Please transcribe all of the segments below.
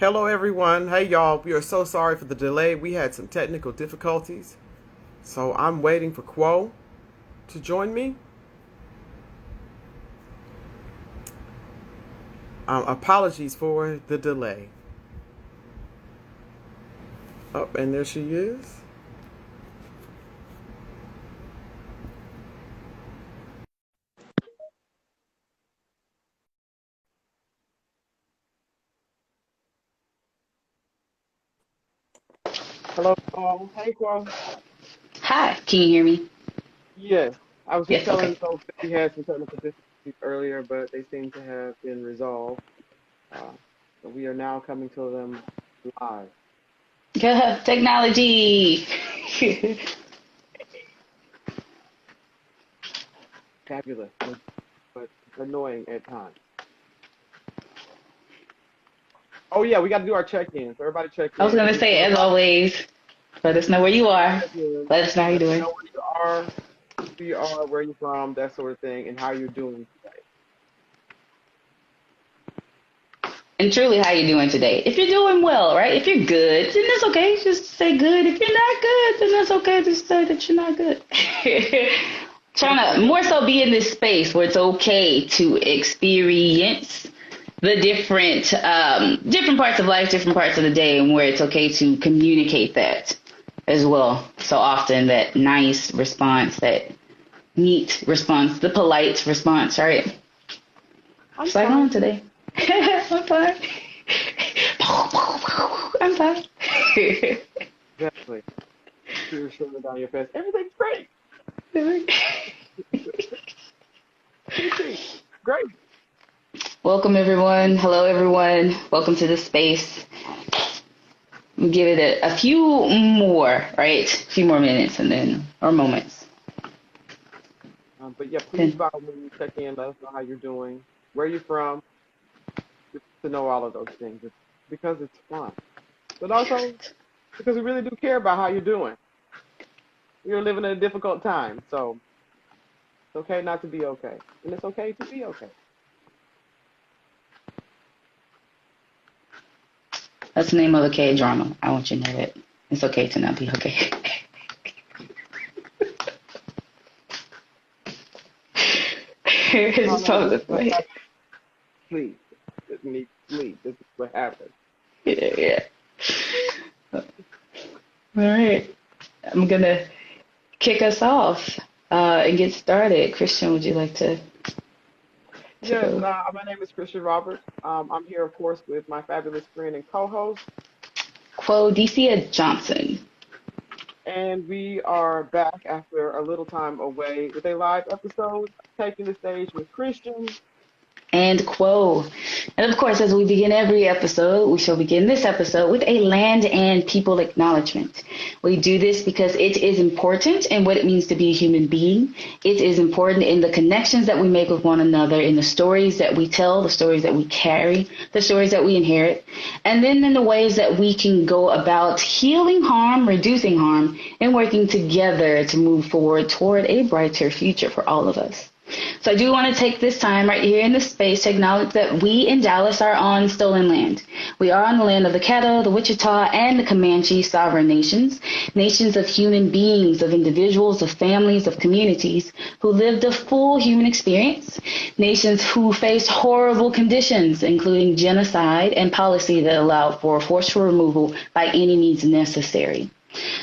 Hello, everyone. Hey, y'all. We are so sorry for the delay. We had some technical difficulties. So I'm waiting for Quo to join me. Apologies for the delay. Oh, and there she is. Hello, Quo. Hey, Quo. Hi, can you hear me? Yes, I was just Yes, telling okay. folks that we had some technical difficulties earlier, but they seem to have been resolved. Uh, so we are now coming to them live. Technology. Fabulous, but annoying at times. Oh yeah, we got to do our check-in. So everybody check I was in going because to it's say, been a as while. always, let us know where you are. Check in. Let us know how you're Let us doing. know where you are, who you are, where you're from, that sort of thing, and how you're doing today. And truly, how you're doing today. If you're doing well, right? If you're good, then that's okay. Just say good. If you're not good, then that's okay. Just say that you're not good. Trying to more so be in this space where it's okay to experience the different parts of life, different parts of the day, and where it's okay to communicate that as well. So often that nice response, that neat response, the polite response, right? I'm It's like on fine. today. I'm fine. I'm fine. Exactly. Tears streaming down your face. Everything's great. PT. Great. Welcome everyone. Hello everyone. Welcome to this space. We'll give it a few more, right? A few more minutes and then, or moments. But yeah, please Then by when you check in, let us know how you're doing, where you're from, just to know all of those things. It's because it's fun, but also because we really do care about how you're doing. You're living in a difficult time, so it's okay not to be okay, and it's okay to be okay. that's the name of the K drama. I want you to know that. It's okay to not be okay. No, It's no, so this is this what way. happens. Sleep. It needs sleep. This is what happens. Yeah, yeah. All right. I'm gonna kick us off and get started. Kristian, would you like to Yes, go? my name is Kristian Roberts. I'm here, of course, with my fabulous friend and co-host, Quo Decia Johnson. and we are back after a little time away with a live episode, taking the stage with Kristian. And Quo. And of course, as we begin every episode, we shall begin this episode with a land and people acknowledgement. We do this because it is important in what it means to be a human being. It is important in the connections that we make with one another, in the stories that we tell, the stories that we carry, the stories that we inherit, and then in the ways that we can go about healing harm, reducing harm, and working together to move forward toward a brighter future for all of us. So I do want to take this time right here in this space to acknowledge that we in Dallas are on stolen land. We are on the land of the Caddo, the Wichita, and the Comanche sovereign nations, nations of human beings, of individuals, of families, of communities who lived a full human experience, nations who faced horrible conditions, including genocide and policy that allowed for forceful removal by any means necessary.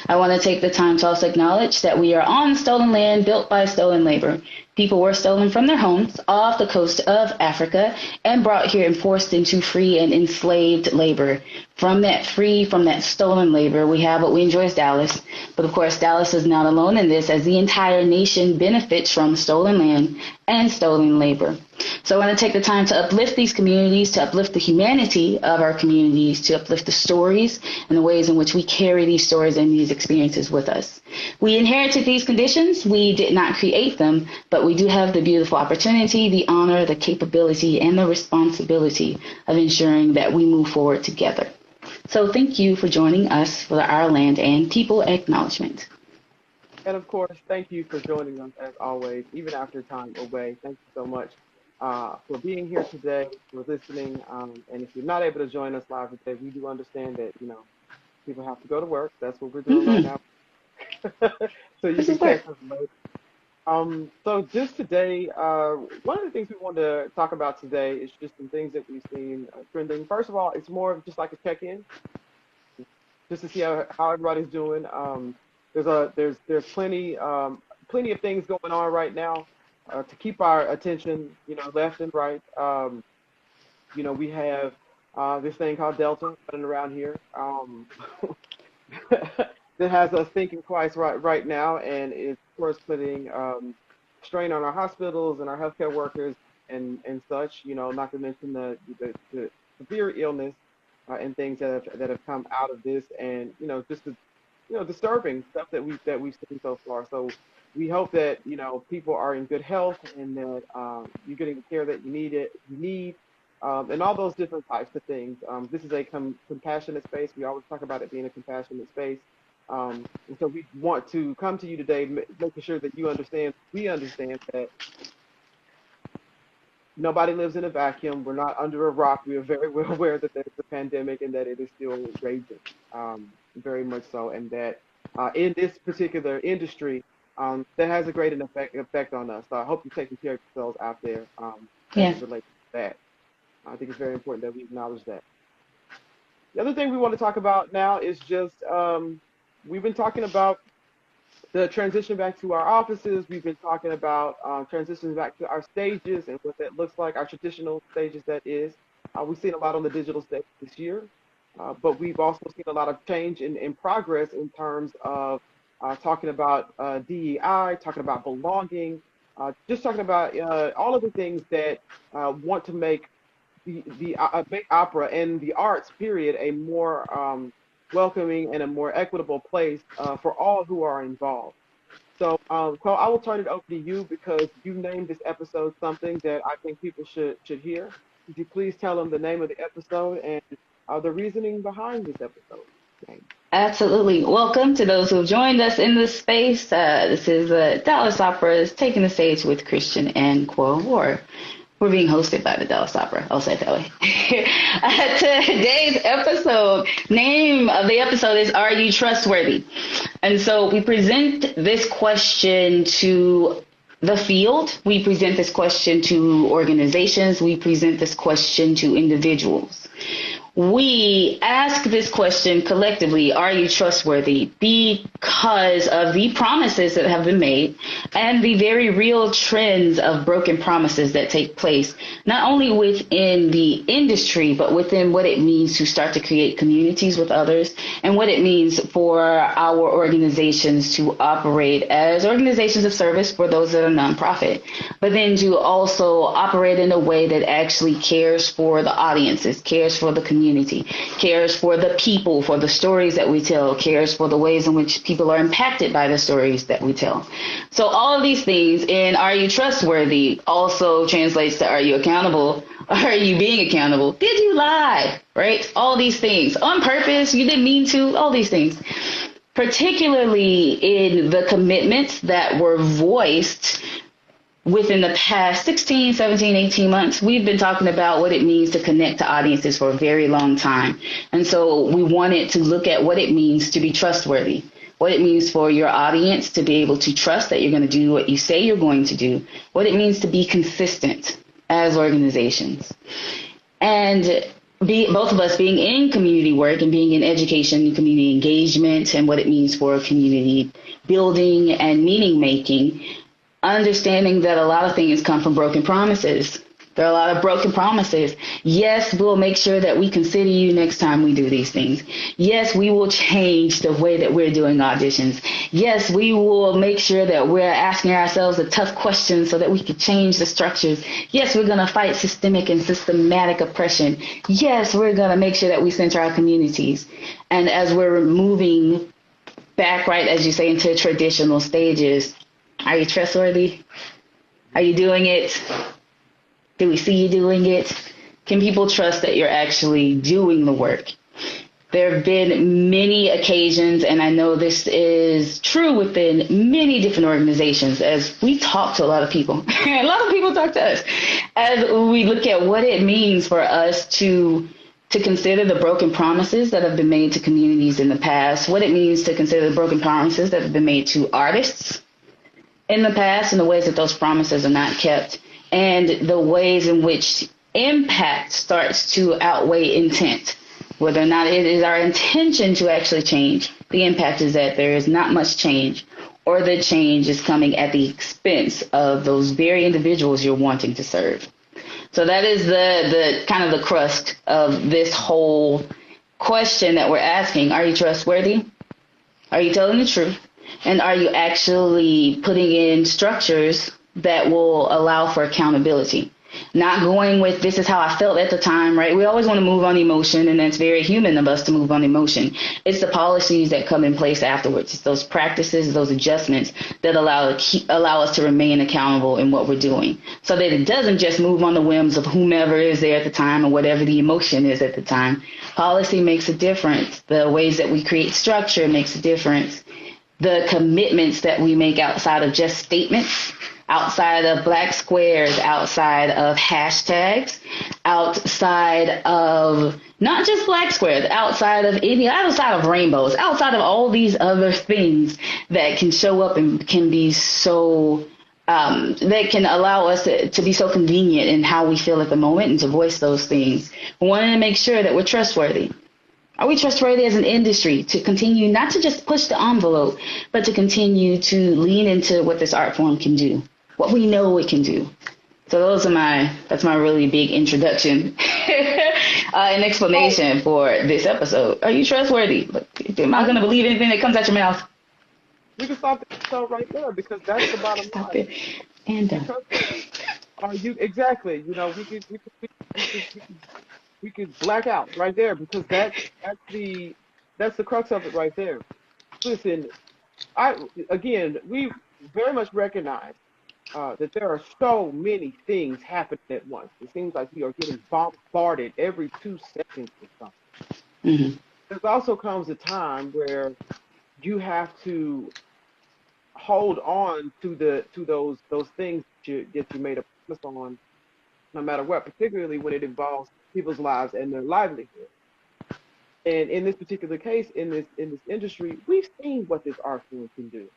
I want to take the time to also acknowledge that we are on stolen land built by stolen labor. People were stolen from their homes off the coast of Africa and brought here and forced into free and enslaved labor. From that stolen labor, we have what we enjoy as Dallas. But of course, Dallas is not alone in this, as the entire nation benefits from stolen land and stolen labor. So I want to take the time to uplift these communities, to uplift the humanity of our communities, to uplift the stories and the ways in which we carry these stories and these experiences with us. We inherited these conditions. We did not create them, but we do have the beautiful opportunity, the honor, the capability, and the responsibility of ensuring that we move forward together. So thank you for joining us for our land and people acknowledgement. And of course, thank you for joining us as always, even after time away. Thank you so much. for being here today, for listening. And if you're not able to join us live today, we do understand that, people have to go to work. That's what we're doing right Mm-mm. now. So you This can is work. catch us later. So just today, one of the things we wanted to talk about today is just some things that we've seen trending. First of all, it's more of just like a check-in, just to see how everybody's doing. There's plenty of things going on right now to keep our attention, left and right. We have this thing called Delta running around here. That has us thinking twice right now, and it's of course putting strain on our hospitals and our healthcare workers and such. Not to mention the severe illness and things that have come out of this, and just the disturbing stuff that we've seen so far. So we hope that people are in good health and that you're getting the care that you need, and all those different types of things. This is a compassionate space. We always talk about it being a compassionate space. And so we want to come to you today, making sure that we understand that nobody lives in a vacuum. We're not under a rock. We are very well aware that there's a pandemic and that it is still raging, very much so, and that in this particular industry, that has a great effect on us. So I hope you're taking care of yourselves out there as Yeah. it relates to that. I think it's very important that we acknowledge that. The other thing we want to talk about now is just we've been talking about the transition back to our offices. We've been talking about transitions back to our stages and what that looks like, our traditional stages, that is. We've seen a lot on the digital stage this year, but we've also seen a lot of change in progress in terms of talking about DEI, talking about belonging, just talking about all of the things that want to make opera and the arts, period, a more welcoming and a more equitable place for all who are involved. So, Quo, I will turn it over to you because you named this episode something that I think people should hear. Could you please tell them the name of the episode and the reasoning behind this episode name? Absolutely. Welcome to those who have joined us in this space. This is Dallas Opera's Taking the Stage with Kristian and Quo, or we're being hosted by the Dallas Opera. I'll say it that way. Today's episode, name of the episode is Are You Trustworthy? And so we present this question to the field. We present this question to organizations. We present this question to individuals. We ask this question collectively, are you trustworthy? Because of the promises that have been made and the very real trends of broken promises that take place, not only within the industry, but within what it means to start to create communities with others and what it means for our organizations to operate as organizations of service for those that are nonprofit, but then to also operate in a way that actually cares for the audiences, cares for the community, cares for the people, for the stories that we tell, cares for the ways in which people are impacted by the stories that we tell. So all of these things in Are You Trustworthy also translates to Are You Accountable? Are you being accountable? Did you lie? Right? All these things. On purpose, you didn't mean to, all these things. Particularly in the commitments that were voiced within the past 16, 17, 18 months, we've been talking about what it means to connect to audiences for a very long time. And so we wanted to look at what it means to be trustworthy, what it means for your audience to be able to trust that you're going to do what you say you're going to do, what it means to be consistent as organizations. And both of us being in community work and being in education, community engagement, and what it means for community building and meaning making, understanding that a lot of things come from broken promises. There are a lot of broken promises. Yes, we'll make sure that we consider you next time we do these things. Yes, we will change the way that we're doing auditions. Yes, we will make sure that we're asking ourselves the tough questions so that we can change the structures. Yes, we're going to fight systemic and systematic oppression. Yes, we're going to make sure that we center our communities. And as we're moving back, right, as you say, into traditional stages, are you trustworthy? Are you doing it? Do we see you doing it? Can people trust that you're actually doing the work? There have been many occasions, and I know this is true within many different organizations, as we talk to a lot of people. A lot of people talk to us as we look at what it means for us to consider the broken promises that have been made to communities in the past, what it means to consider the broken promises that have been made to artists in the past, and the ways that those promises are not kept, and the ways in which impact starts to outweigh intent. Whether or not it is our intention to actually change, the impact is that there is not much change, or the change is coming at the expense of those very individuals you're wanting to serve. So that is the kind of the crust of this whole question that we're asking. Are you trustworthy? Are you telling the truth? And are you actually putting in structures that will allow for accountability? Not going with, this is how I felt at the time, right? We always want to move on emotion, and that's very human of us to move on emotion. It's the policies that come in place afterwards. It's those practices, those adjustments that allow us to remain accountable in what we're doing, so that it doesn't just move on the whims of whomever is there at the time or whatever the emotion is at the time. Policy makes a difference. The ways that we create structure makes a difference. The commitments that we make outside of just statements, outside of black squares, outside of hashtags, outside of not just black squares, outside of rainbows, outside of all these other things that can show up and can be so, that can allow us to be so convenient in how we feel at the moment and to voice those things. We want to make sure that we're trustworthy. Are we trustworthy as an industry to continue not to just push the envelope, but to continue to lean into what this art form can do, what we know it can do? So that's my really big introduction and explanation for this episode. Are you trustworthy? Am I going to believe anything that comes out your mouth? We can stop the episode right there, because that's the bottom Stop line. it. And Are you exactly? We could black out right there, because that's the crux of it right there. Listen, we very much recognize that there are so many things happening at once. It seems like we are getting bombarded every 2 seconds with something. mm-hmm. There also comes a time where you have to hold on to those things that you made a promise on, no matter what, particularly when it involves people's lives and their livelihood. And in this particular case, in this industry, we've seen what this art form can do.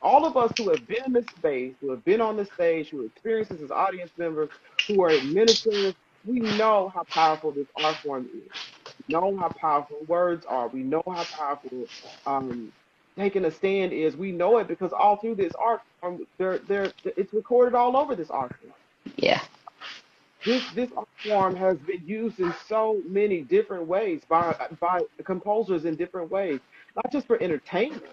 All of us who have been in this space, who have been on the stage, who experience this as audience members, who are administrators, we know how powerful this art form is. We know how powerful words are. We know how powerful taking a stand is. We know it because all through this art form, it's recorded all over this art form. Yeah. This art form has been used in so many different ways by composers in different ways, not just for entertainment,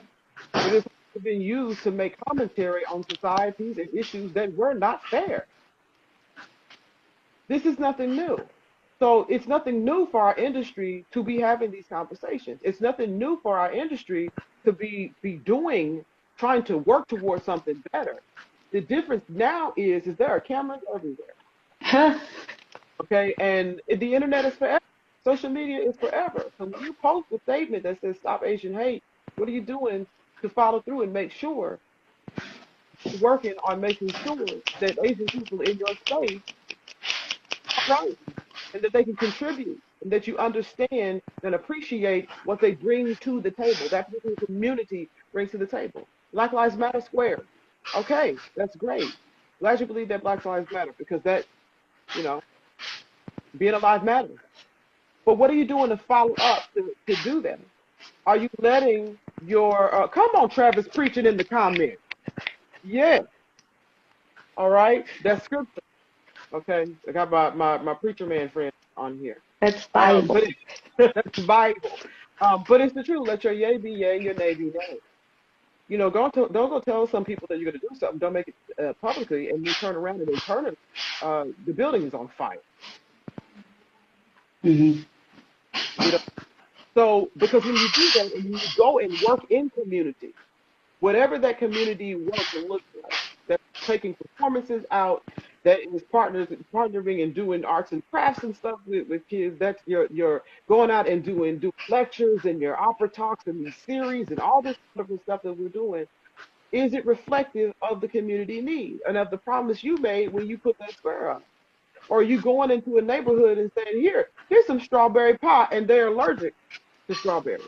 but it's been used to make commentary on societies and issues that were not fair. This is nothing new. So it's nothing new for our industry to be having these conversations. It's nothing new for our industry to be trying to work towards something better. The difference now is there are cameras everywhere. Huh. Okay, and the internet is forever. Social media is forever. So when you post a statement that says "Stop Asian Hate," what are you doing to follow through and make sure you're working on making sure that Asian people in your space are right, and that they can contribute, and that you understand and appreciate what they bring to the table, that particular community brings to the table. Black Lives Matter Square. Okay, that's great. Glad you believe that Black Lives Matter, because that, you know, being alive matters. But what are you doing to follow up to do that? Are you letting your come on, Travis, preaching in the comments? Yeah. All right. That's scripture. Okay. I got my preacher man friend on here. That's Bible. But that's Bible. But it's the truth. Let your yay be yay, your nay be nay. You know, don't go tell some people that you're going to do something. Don't make it publicly, and you turn around and they turn it. The building is on fire. Mm-hmm. You know, so because when you do that and you go and work in community, whatever that community work looks like, that's taking performances out, that is partnering and doing arts and crafts and stuff with kids. That's your going out and doing lectures and your opera talks and these series and all this wonderful stuff that we're doing. Is it reflective of the community need and of the promise you made when you put that square up? Or are you going into a neighborhood and saying, here's some strawberry pie, and they're allergic to strawberries?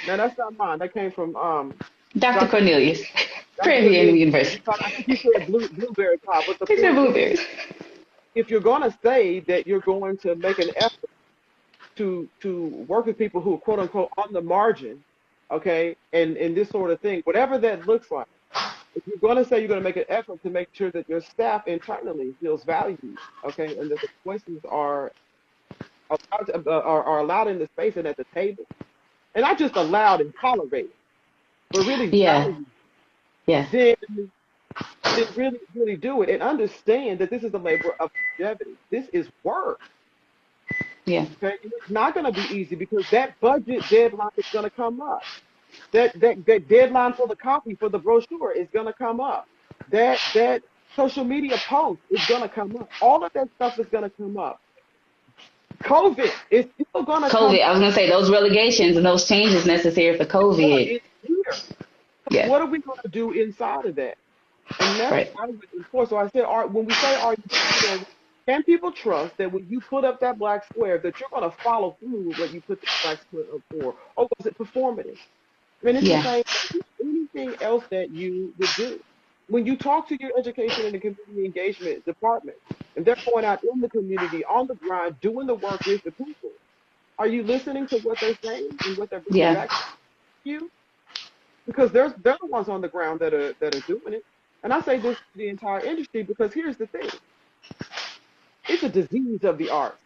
Now that's not mine. That came from Dr. Dr. Cornelius, Dr. Prairie View Cornelius. University. I think he said blueberry pie, but the He said point is, blueberries. if you're going to say that you're going to make an effort to work with people who are quote unquote on the margin, okay, and this sort of thing, whatever that looks like. If you're going to say you're going to make an effort to make sure that your staff internally feels valued, okay, and that the voices are allowed in the space and at the table, and not just allowed and tolerated, but really Yeah. valued, Yeah. then really, really do it and understand that this is a labor of longevity. This is work. Yeah. Okay, and it's not going to be easy because that budget deadline is going to come up. That deadline for the copy for the brochure is going to come up. That social media post is going to come up. All of that stuff is going to come up. COVID is still going to come COVID. I was up. going to say those relegations and those changes necessary for COVID. It's here. Yeah. What are we going to do inside of that? And that's Right. what I would enforce. So I said, when we say, are you trustworthy? Can people trust that when you put up that black square, that you're going to follow through with what you put the black square up for? Or was it performative? I mean, it's the Yeah. same thing. Anything else that you would do. When you talk to your education and the community engagement department, and they're going out in the community, on the grind, doing the work with the people, are you listening to what they're saying and what they're bringing Yeah. back to you? Because they're the ones on the ground that are doing it. And I say this to the entire industry because here's the thing. It's a disease of the arts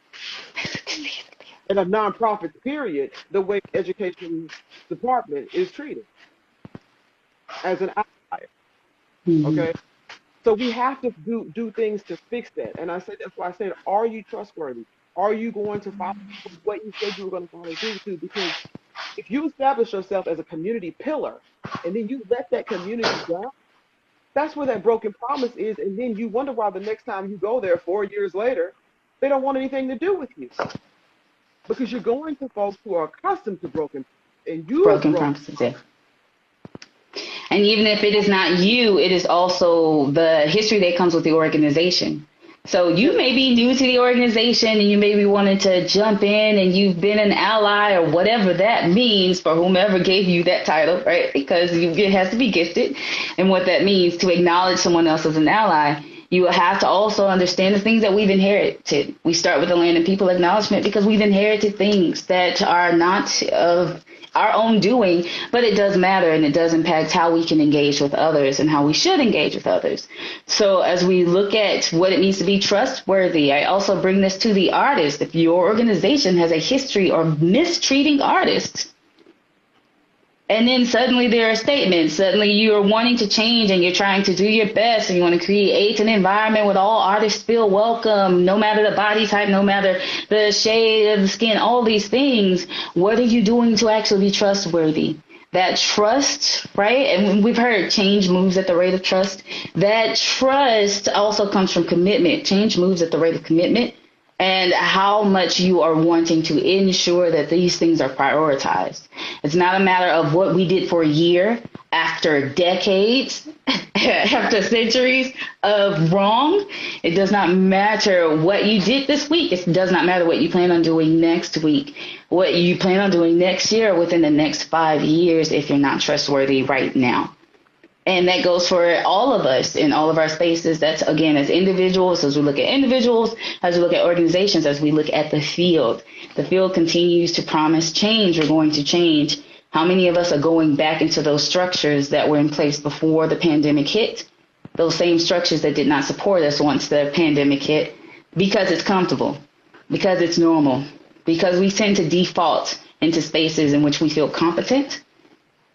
and of nonprofits, period, the way the education department is treated as an outlier. Mm-hmm. Okay. So we have to do things to fix that. And I said that's why I said, are you trustworthy? Are you going to follow what you said you were going to follow through to? Because if you establish yourself as a community pillar and then you let that community down, that's where that broken promise is. And then you wonder why the next time you go there 4 years later, they don't want anything to do with you. Because you're going to folks who are accustomed to broken and you've Broken broken. promises. Yeah. And even if it is not you, it is also the history that comes with the organization. So you may be new to the organization and you may be wanting to jump in and you've been an ally or whatever that means for whomever gave you that title, right? Because it has to be gifted. And what that means to acknowledge someone else as an ally, you have to also understand the things that we've inherited. We start with the land and people acknowledgement because we've inherited things that are not of our own doing, but it does matter and it does impact how we can engage with others and how we should engage with others. So as we look at what it means to be trustworthy, I also bring this to the artist. If your organization has a history of mistreating artists, and then suddenly there are statements, suddenly you're wanting to change and you're trying to do your best and you want to create an environment where all artists feel welcome, no matter the body type, no matter the shade of the skin, all these things. What are you doing to actually be trustworthy? That trust, right? And we've heard change moves at the rate of trust. That trust also comes from commitment. Change moves at the rate of commitment. And how much you are wanting to ensure that these things are prioritized. It's not a matter of what we did for a year, after decades, after centuries of wrong. It does not matter what you did this week. It does not matter what you plan on doing next week, what you plan on doing next year, within the next 5 years, if you're not trustworthy right now. And that goes for all of us in all of our spaces. That's, again, as individuals, as we look at individuals, as we look at organizations, as we look at the field. The field continues to promise change. We're going to change. How many of us are going back into those structures that were in place before the pandemic hit? Those same structures that did not support us once the pandemic hit, because it's comfortable, because it's normal, because we tend to default into spaces in which we feel competent,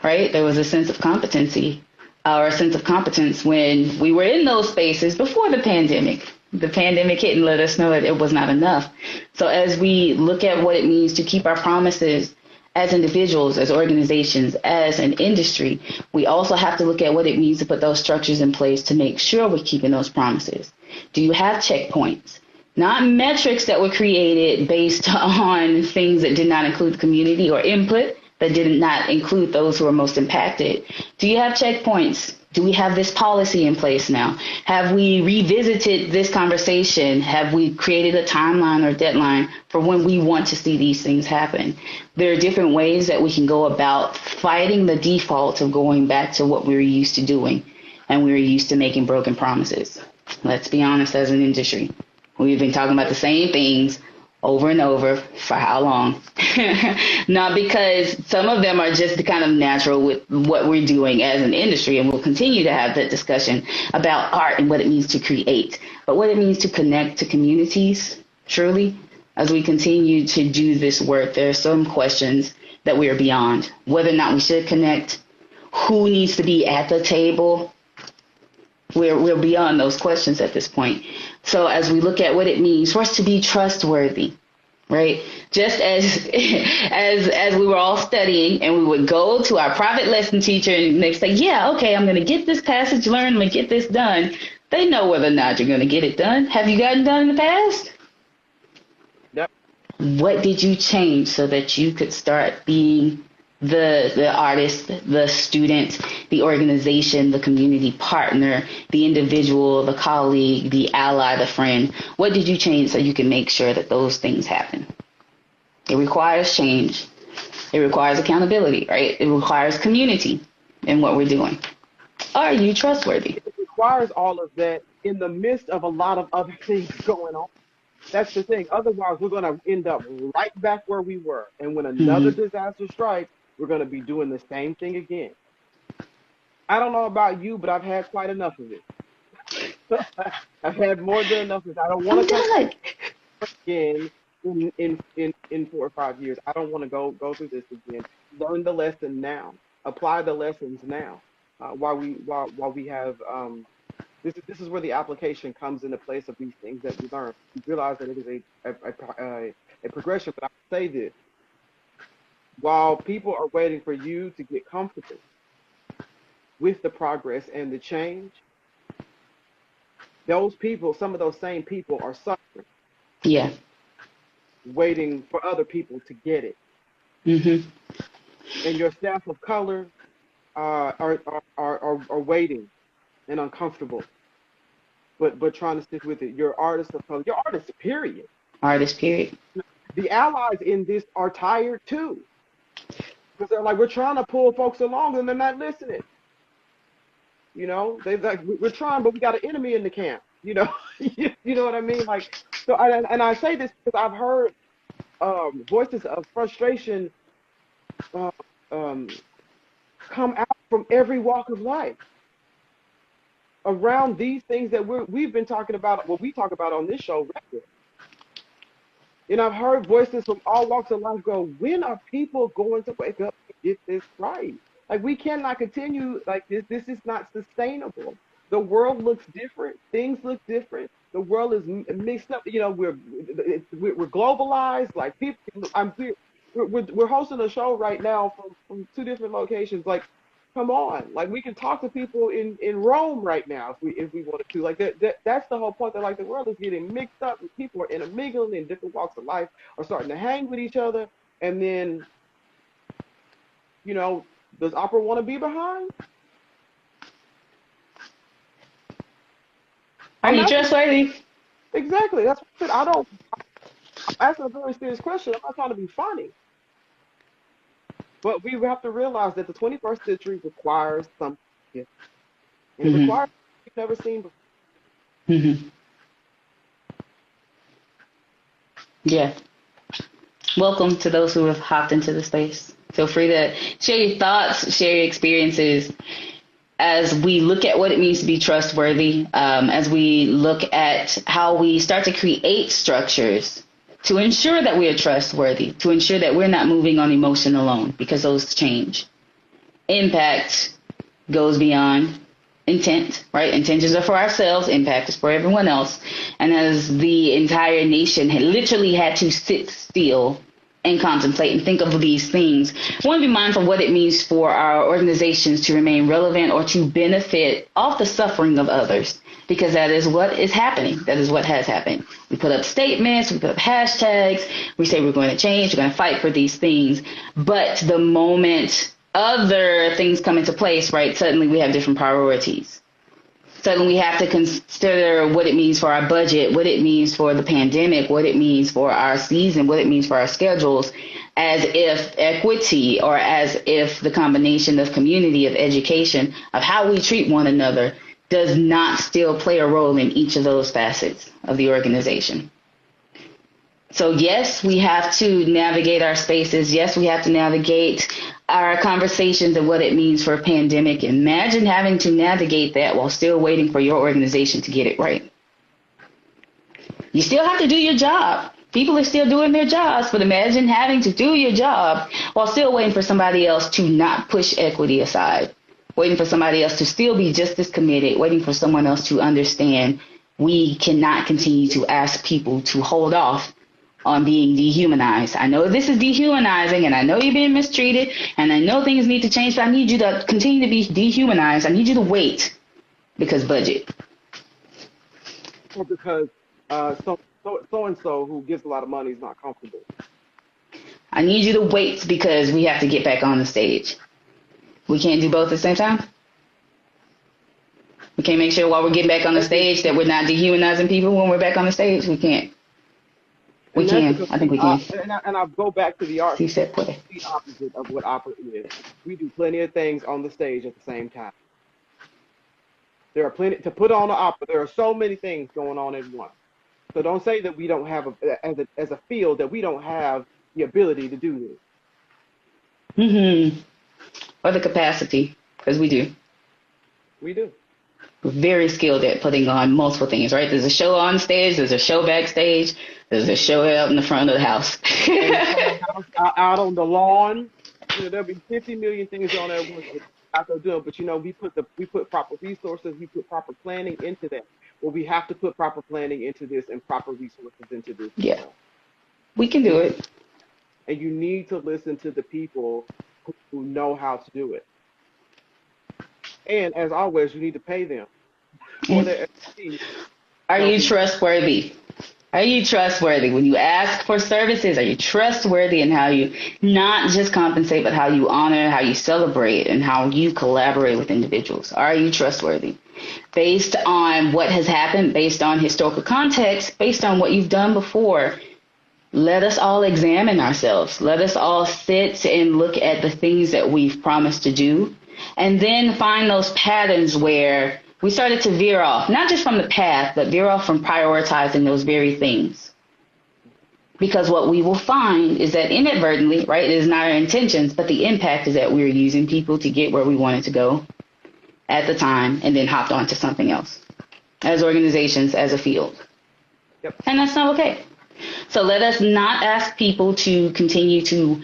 right? There was a sense of competency. Our sense of competence when we were in those spaces before the pandemic. The pandemic hit and let us know that it was not enough. So as we look at what it means to keep our promises as individuals, as organizations, as an industry, we also have to look at what it means to put those structures in place to make sure we're keeping those promises. Do you have checkpoints? Not metrics that were created based on things that did not include the community or input that did not include those who are most impacted. Do you have checkpoints? Do we have this policy in place now? Have we revisited this conversation? Have we created a timeline or deadline for when we want to see these things happen? There are different ways that we can go about fighting the default of going back to what we were used to doing, and we were used to making broken promises. Let's be honest, as an industry, we've been talking about the same things over and over for how long? Not because some of them are just kind of natural with what we're doing as an industry, and we'll continue to have that discussion about art and what it means to create, but what it means to connect to communities, truly, as we continue to do this work, there are some questions that we are beyond. Whether or not we should connect, who needs to be at the table, we're beyond those questions at this point. So as we look at what it means for us to be trustworthy, right? Just as we were all studying and we would go to our private lesson teacher and they say, yeah, okay, I'm going to get this passage learned, I'm going to get this done. They know whether or not you're going to get it done. Have you gotten done in the past? Yep. What did you change so that you could start being the artist, the student, the organization, the community partner, the individual, the colleague, the ally, the friend? What did you change so you can make sure that those things happen? It requires change. It requires accountability, right? It requires community in what we're doing. Are you trustworthy? It requires all of that in the midst of a lot of other things going on. That's the thing. Otherwise, we're going to end up right back where we were. And when another disaster strikes, we're going to be doing the same thing again. I don't know about you, but I've had quite enough of it. I've had more than enough of it. I don't want to come again in 4 or 5 years. I don't want to go through this again. Learn the lesson now. Apply the lessons now. While we have this is where the application comes into place of these things that we learn. We realize that it is a progression. But I say this: while people are waiting for you to get comfortable with the progress and the change, those people, some of those same people, are suffering. Yeah. Waiting for other people to get it. Mm-hmm. And your staff of color are waiting and uncomfortable, but trying to stick with it. Your artists of color, your artists, period. Artists, period. The allies in this are tired too, because they're like, we're trying to pull folks along and they're not listening. You know, they're like, we're trying, but we got an enemy in the camp. You know, you know what I mean? Like, so, and I say this because I've heard voices of frustration come out from every walk of life around these things that we've been talking about, what we talk about on this show regularly. And I've heard voices from all walks of life go, when are people going to wake up and get this right? Like, we cannot continue like this. This is not sustainable. The world looks different. Things look different. The world is mixed up. You know, we're globalized. Like, people, we're hosting a show right now from 2 different locations. Like, come on, like, we can talk to people in Rome right now if we wanted to. Like, that's the whole point. That, like, the world is getting mixed up and people are intermingling in different walks of life, are starting to hang with each other. And then, you know, does opera want to be behind? Are you trustworthy? Exactly. That's what I said. I'm asking a very serious question. I'm not trying to be funny. But we have to realize that the 21st century requires something different. And it requires something we've never seen before. Mm-hmm. Yeah. Welcome to those who have hopped into the space. Feel free to share your thoughts, share your experiences as we look at what it means to be trustworthy, as we look at how we start to create structures to ensure that we are trustworthy, to ensure that we're not moving on emotion alone, because those change. Impact goes beyond intent, right? Intentions are for ourselves, impact is for everyone else. And as the entire nation had literally had to sit still and contemplate and think of these things. We want to be mindful of what it means for our organizations to remain relevant or to benefit off the suffering of others, because that is what is happening. That is what has happened. We put up statements, we put up hashtags, we say we're going to change, we're going to fight for these things. But the moment other things come into place, right, suddenly we have different priorities. Suddenly we have to consider what it means for our budget, what it means for the pandemic, what it means for our season, what it means for our schedules, as if equity or as if the combination of community, of education, of how we treat one another does not still play a role in each of those facets of the organization. So yes, we have to navigate our spaces. Yes, we have to navigate our conversations and what it means for a pandemic. Imagine having to navigate that while still waiting for your organization to get it right. You still have to do your job. People are still doing their jobs, but imagine having to do your job while still waiting for somebody else to not push equity aside, waiting for somebody else to still be just as committed, waiting for someone else to understand we cannot continue to ask people to hold off on being dehumanized. I know this is dehumanizing, and I know you're being mistreated, and I know things need to change, but I need you to continue to be dehumanized. I need you to wait because budget. Or because so and so who gives a lot of money is not comfortable. I need you to wait because we have to get back on the stage. We can't do both at the same time. We can't make sure while we're getting back on the stage that we're not dehumanizing people when we're back on the stage. We can't. We can. I think we can. And I'll go back to the art. See, set play. The opposite of what opera is. We do plenty of things on the stage at the same time. There are plenty to put on the opera. There are so many things going on at once. So don't say that we don't have as a field that we don't have the ability to do this. Mm-hmm. Or the capacity, because we do. We do. We're very skilled at putting on multiple things, right? There's a show on stage, there's a show backstage, there's a show out in the front of the house. Out on the lawn, there'll be 50 million things on there out there doing. But we put proper resources, we put proper planning into that. Well, we have to put proper planning into this and proper resources into this. Yeah, we can do it. And you need to listen to the people who know how to do it. And as always, you need to pay them for their expertise. Are you trustworthy? Are you trustworthy? When you ask for services, are you trustworthy in how you not just compensate, but how you honor, how you celebrate, and how you collaborate with individuals? Are you trustworthy? Based on what has happened, based on historical context, based on what you've done before, let us all examine ourselves. Let us all sit and look at the things that we've promised to do, and then find those patterns where we started to veer off, not just from the path, but veer off from prioritizing those very things. Because what we will find is that inadvertently, right, it is not our intentions, but the impact is that we're using people to get where we wanted to go at the time and then hopped on to something else as organizations, as a field. Yep. And that's not okay. So let us not ask people to continue to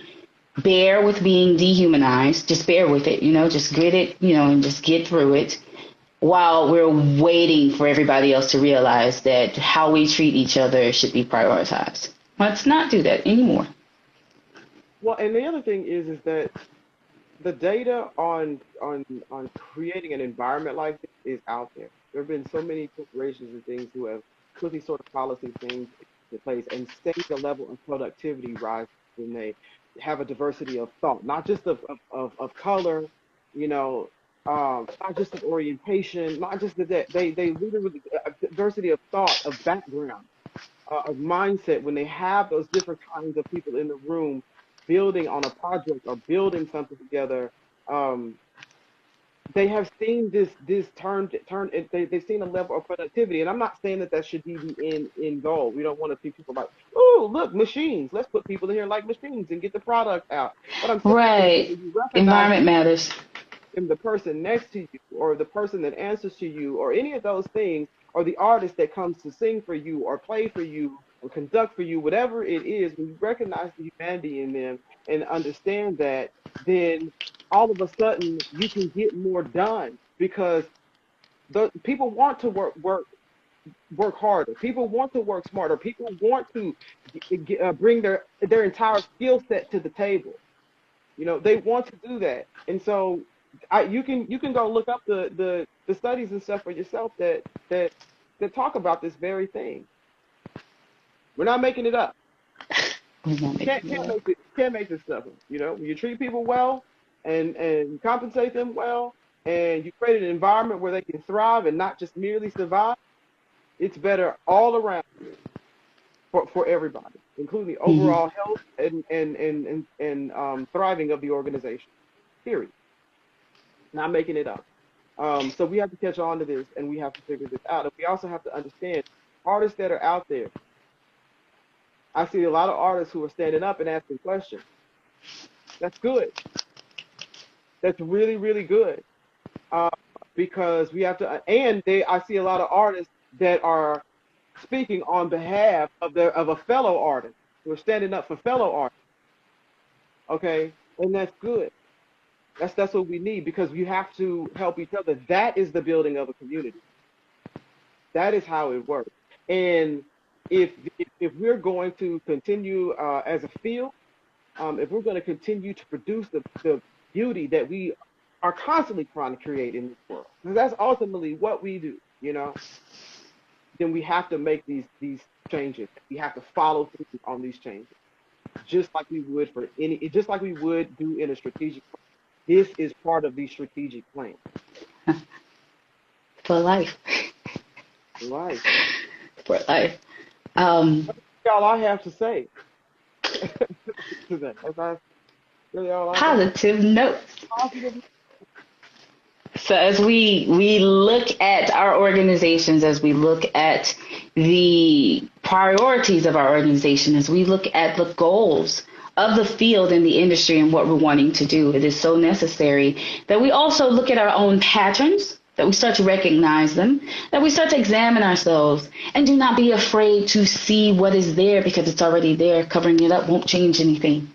bear with being dehumanized. Just bear with it, just grit it, and just get through it while we're waiting for everybody else to realize that how we treat each other should be prioritized. Let's not do that anymore. Well, and the other thing is that the data on creating an environment like this is out there. There have been so many corporations and things who have put these sort of policy things in place and seen the level of productivity rise when they have a diversity of thought, not just of color, not just of orientation, not just that they literally diversity of thought, of background, of mindset. When they have those different kinds of people in the room building on a project or building something together, they have seen this turn. They've seen a level of productivity, and I'm not saying that should be the end goal. We don't want to see people like, oh, look, machines. Let's put people in here like machines and get the product out. But I'm saying right. Environment matters. And the person next to you, or the person that answers to you, or any of those things, or the artist that comes to sing for you, or play for you, or conduct for you, whatever it is, when you recognize the humanity in them and understand that, then all of a sudden you can get more done, because the people want to work work harder. People want to work smarter. People want to bring their entire skill set to the table. They want to do that. And so you can go look up the studies and stuff for yourself that talk about this very thing. We're not making it up. We're not Can't making it can't up. make it can't make this stuff up. When you treat people well and compensate them well, and you create an environment where they can thrive and not just merely survive, it's better all around for everybody, including the Hmm. overall health and thriving of the organization. Period. Not making it up. So we have to catch on to this, and we have to figure this out. And we also have to understand artists that are out there. I see a lot of artists who are standing up and asking questions. That's good. That's really, really good. Uh, because we have to, and I see a lot of artists that are speaking on behalf of a fellow artist who are standing up for fellow artists. Okay, and that's good. That's what we need because we have to help each other. That is the building of a community. That is how it works. And if we're going to continue as a field, if we're going to continue to produce the beauty that we are constantly trying to create in this world, because that's ultimately what we do, then we have to make these changes. We have to follow through on these changes, just like we would do in a strategic plan. This is part of the strategic plan. For life. Right. For life. Um, That's all I have to say today. That's really all I got. Positive notes. Positive. So as we look at our organizations, as we look at the priorities of our organization, as we look at the goals of the field and the industry and what we're wanting to do, it is so necessary that we also look at our own patterns, that we start to recognize them, that we start to examine ourselves, and do not be afraid to see what is there because it's already there. Covering it up won't change anything.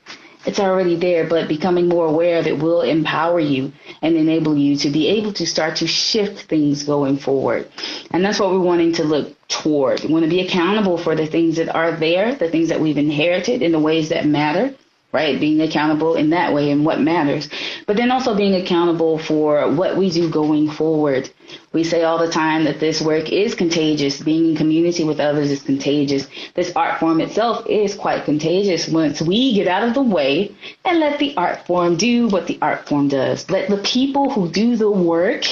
It's already there, but becoming more aware of it will empower you and enable you to be able to start to shift things going forward. And that's what we're wanting to look toward. We want to be accountable for the things that are there, the things that we've inherited in the ways that matter, right? Being accountable in that way and what matters. But then also being accountable for what we do going forward. We say all the time that this work is contagious. Being in community with others is contagious. This art form itself is quite contagious once we get out of the way and let the art form do what the art form does. Let the people who do the work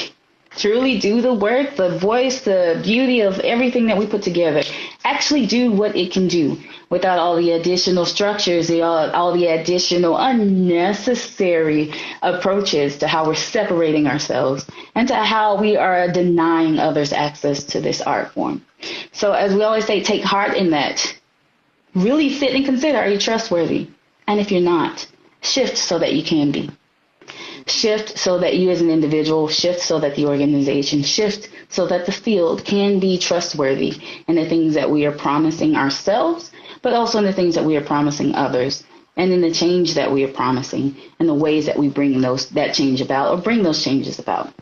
truly do the work, the voice, the beauty of everything that we put together, actually do what it can do without all the additional structures, all the additional unnecessary approaches to how we're separating ourselves and to how we are denying others access to this art form. So as we always say, take heart in that. Really sit and consider, are you trustworthy? And if you're not, shift so that you can be. Shift so that you as an individual, shift so that the organization, shift so that the field can be trustworthy in the things that we are promising ourselves, but also in the things that we are promising others, and in the change that we are promising, and the ways that we bring that change about or bring those changes about.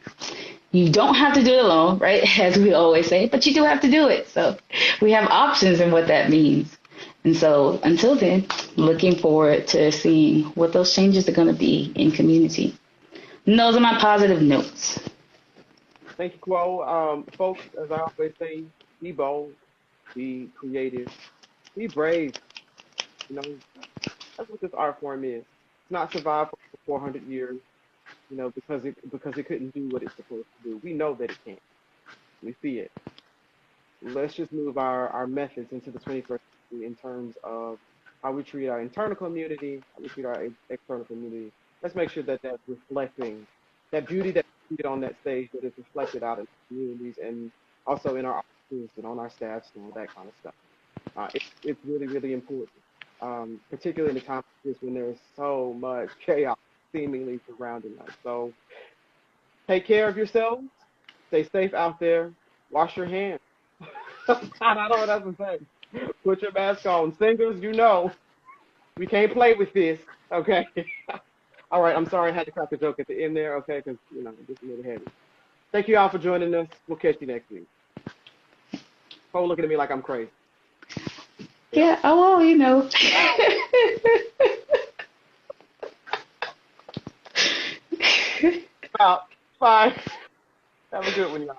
You don't have to do it alone, right? As we always say, but you do have to do it. So we have options in what that means. And so until then, looking forward to seeing what those changes are going to be in community. And those are my positive notes. Thank you, Quo. Folks, as I always say, be bold, be creative, be brave. You know, that's what this art form is. It's not survived for 400 years, because it couldn't do what it's supposed to do. We know that it can. We see it. Let's just move our methods into the 21st century in terms of how we treat our internal community, how we treat our external community. Let's make sure that that's reflecting that beauty that we get on that stage, that is reflected out in communities and also in our offices and on our staffs and all that kind of stuff. It's really, really important, particularly in a time like this when there's so much chaos seemingly surrounding us. So take care of yourselves, stay safe out there, wash your hands. I don't know what else to say. Put your mask on. Singers, we can't play with this. Okay. All right. I'm sorry I had to crack a joke at the end there. Okay, because it's just a little heavy. Thank you all for joining us. We'll catch you next week. Cole looking at me like I'm crazy. Yeah, oh, well, you know. Out. Bye. Have a good one, y'all.